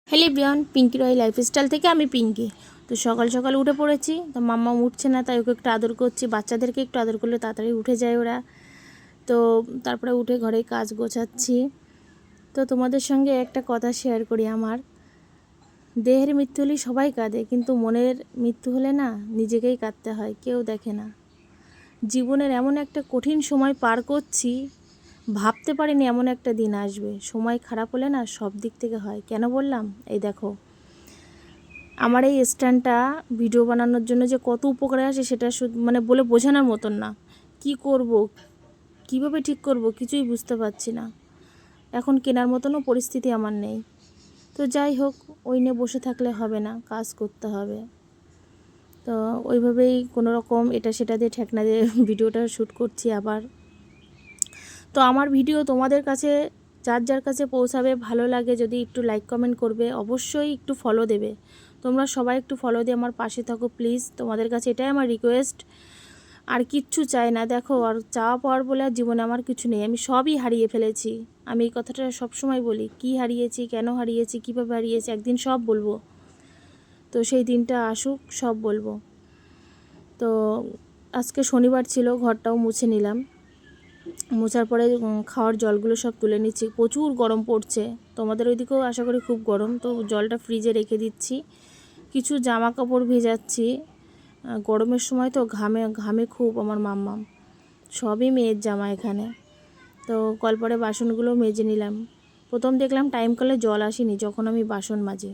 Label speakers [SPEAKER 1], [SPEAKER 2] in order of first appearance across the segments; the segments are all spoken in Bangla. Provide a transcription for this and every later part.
[SPEAKER 1] হ্যালো এভরিওয়ান, পিঙ্কি রয় লাইফস্টাইল থেকে আমি পিঙ্কি। তো সকাল সকাল উঠে পড়েছি, তো মাম্মা উঠছে না, তাই ওকে একটু আদর করছি। বাচ্চাদেরকে একটু আদর করলে তাড়াতাড়ি উঠে যায় ওরা। তো তারপরে উঠে ঘরে কাজ গোছাচ্ছি। তো তোমাদের সঙ্গে একটা কথা শেয়ার করি। আমার দেহের মৃত্যু হলে সবাই কাঁদে, কিন্তু মনের মৃত্যু হলে না, নিজেকেই কাঁদতে হয়, কেউ দেখে না। জীবনের এমন একটা কঠিন সময় পার করছি, ভাবতে পারিনি এমন একটা দিন আসবে। সময় খারাপ হলে না, সব দিক থেকে হয়। কেন বললাম? এই দেখো, আমার এই স্ট্যান্ডটা ভিডিও বানানোর জন্য যে কত উপকারে আসে, সেটা শুধু বলে বোঝানোর মতন না। কি করব, কিভাবে ঠিক করব, কিছুই বুঝতে পারছি না। এখন কেনার মতনও পরিস্থিতি আমার নেই। তো যাই হোক, ওই নিয়ে বসে থাকলে হবে না, কাজ করতে হবে। তো ওইভাবেই কোনো রকম এটা সেটা দিয়ে ঠেকনা দিয়ে ভিডিওটা শ্যুট করছি আবার। তো আমার ভিডিও তোমাদের কাছে, যার যার কাছে পৌঁছাবে, ভালো লাগে যদি একটু লাইক কমেন্ট করবে, অবশ্যই একটু ফলো দেবে। তোমরা সবাই একটু ফলো দিয়ে আমার পাশে থাকো প্লিজ, তোমাদের কাছে এটাই আমার রিকোয়েস্ট। আর কিচ্ছু চাই না। দেখো, আর চাওয়া পাওয়ার বলে আর জীবনে আমার কিছু নেই। আমি সবই হারিয়ে ফেলেছি। আমি এই কথাটা সবসময় বলি, কি হারিয়েছি, কেন হারিয়েছি, কীভাবে হারিয়েছি, একদিন সব বলবো। তো সেই দিনটা আসুক, সব বলবো। তো আজকে শনিবার ছিল, ঘরটাও মুছে নিলাম। মোছার পরে খাওয়ার জলগুলো সব তুলে নিচ্ছি। প্রচুর গরম পড়ছে, তোমাদের ওইদিকেও আশা করি খুব গরম। তো জলটা ফ্রিজে রেখে দিচ্ছি। কিছু জামা কাপড় ভেজাচ্ছি, গরমের সময় তো ঘামে ঘামে খুব আমার মাম্মাম। সবই মেয়ের জামা এখানে। তো কলপারে বাসনগুলো মেজে নিলাম। প্রথম দেখলাম টাইম কলে জল আসেনি যখন আমি বাসন মাজি।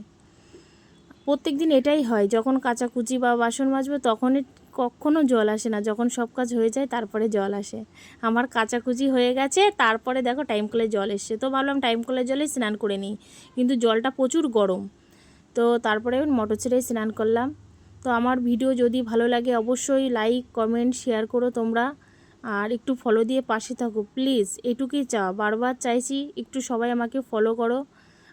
[SPEAKER 1] প্রত্যেক দিন এটাই হয়, যখন কাচাকুচি বা বাসন মাজবো তখনই কখনো জল আসে না। যখন সব কাজ হয়ে যায় তারপরে জল আসে। আমার কাচাকুচি হয়ে গেছে, তারপরে দেখো টাইম কলে জল এসছে। তো ভাবলাম টাইম কলের জলেই স্নান করে নিই, কিন্তু জলটা প্রচুর গরম। তো তারপরে মোটর ছেড়েই স্নান করলাম। তো আমার ভিডিও যদি ভালো লাগে অবশ্যই লাইক কমেন্ট শেয়ার করো তোমরা, আর একটু ফলো দিয়ে পাশে থাকো প্লিজ। এটুকুই বারবার চাইছি, একটু সবাই আমাকে ফলো করো,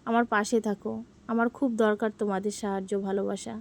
[SPEAKER 1] আমার পাশে থাকো। আমার খুব দরকার তোমাদের সাহায্য, ভালোবাসা।